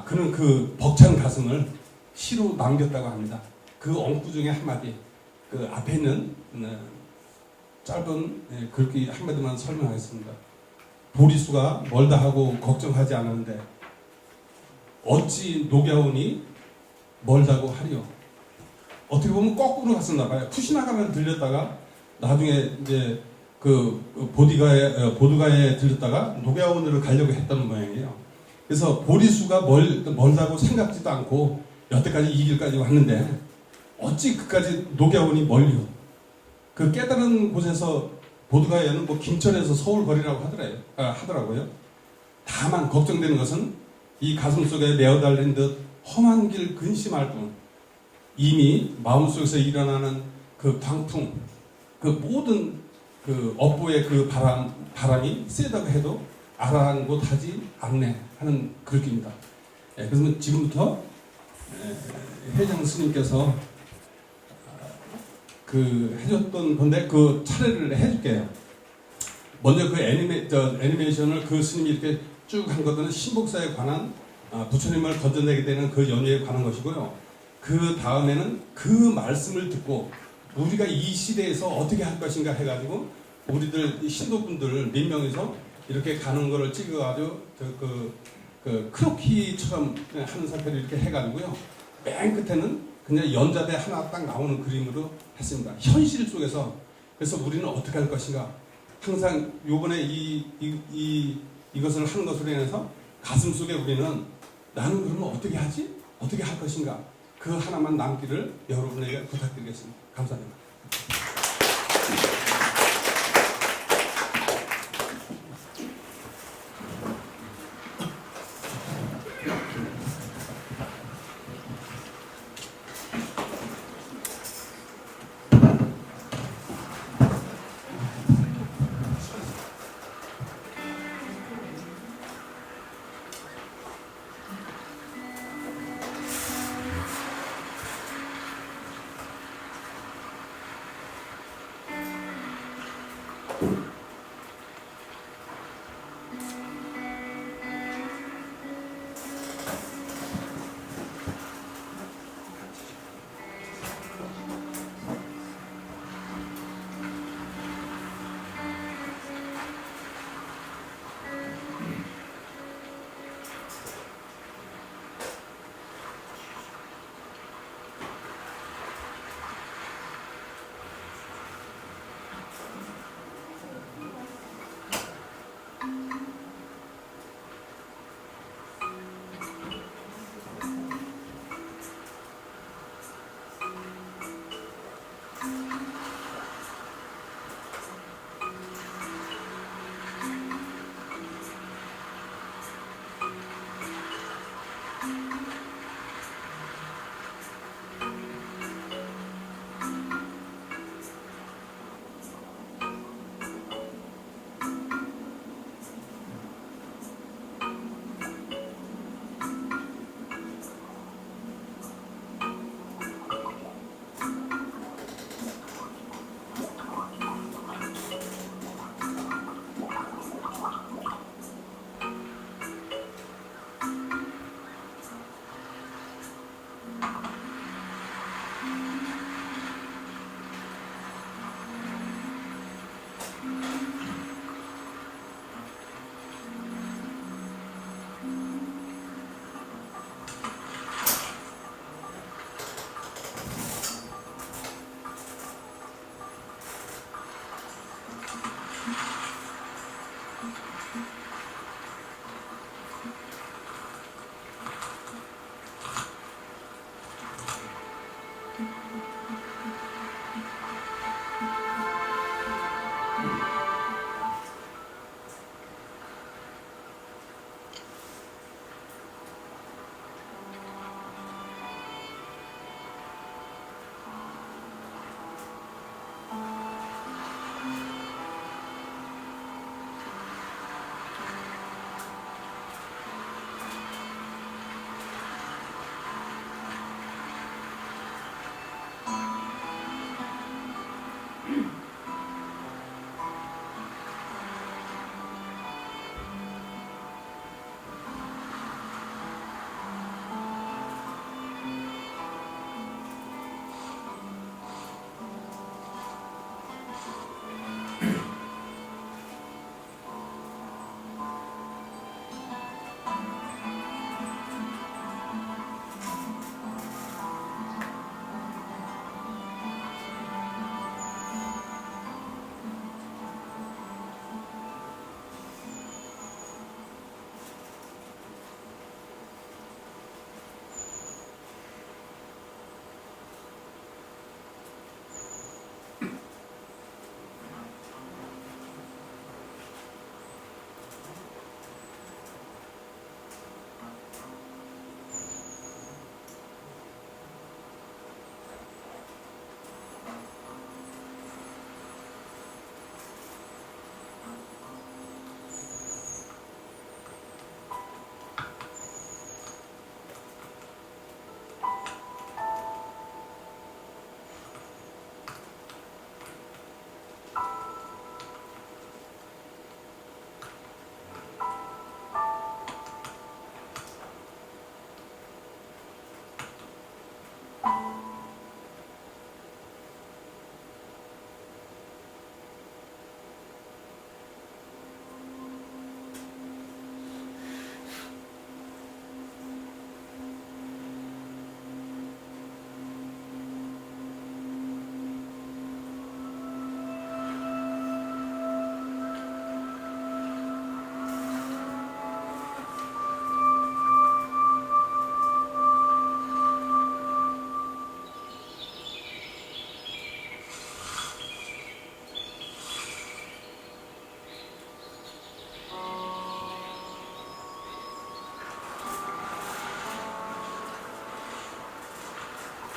S4: 그는 그 벅찬 가슴을 시로 남겼다고 합니다. 그 엉구 중에 한마디 그 앞에 있는 짧은 글귀 한마디만 설명하겠습니다. 보리수가 멀다 하고 걱정하지 않았는데 어찌 녹여오니 멀다고 하리요. 어떻게 보면 거꾸로 갔었나 봐요. 쿠시나가를 들렸다가 나중에 이제 그 보드가에 들렸다가 노갸온으로 가려고 했던 모양이에요. 그래서 보리수가 멀다고 생각지도 않고 여태까지 이 길까지 왔는데 어찌 그까지 노갸온이 멀리요. 그 깨달은 곳에서 보드가에는 뭐 김천에서 서울 거리라고 하더라고요. 다만 걱정되는 것은 이 가슴속에 내어달린 듯 험한 길 근심할 뿐 이미 마음속에서 일어나는 그 광풍 그 모든 그 업보의 그 바람이 세다고 해도 아랑곳하지 않네 하는 글귀입니다. 그래서 지금부터 회장 스님께서 그 해줬던 건데 그 차례를 해줄게요. 먼저 그 애니메이션을 그 스님이 이렇게 쭉 한 것들은 신복사에 관한 부처님을 건져내게 되는 그 연유에 관한 것이고요. 그 다음에는 그 말씀을 듣고 우리가 이 시대에서 어떻게 할 것인가 해가지고 우리들 신도분들 몇 명이서 이렇게 가는 거를 찍어가지고 그 크로키처럼 하는 상태로 이렇게 해가지고요. 맨 끝에는 그냥 연자대 하나 딱 나오는 그림으로 했습니다. 현실 속에서 그래서 우리는 어떻게 할 것인가 항상 요번에 이것을 하는 것으로 인해서 가슴 속에 우리는 나는 그러면 어떻게 하지? 어떻게 할 것인가 그 하나만 남기를 여러분에게 부탁드리겠습니다. 감사합니다.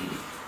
S2: 음.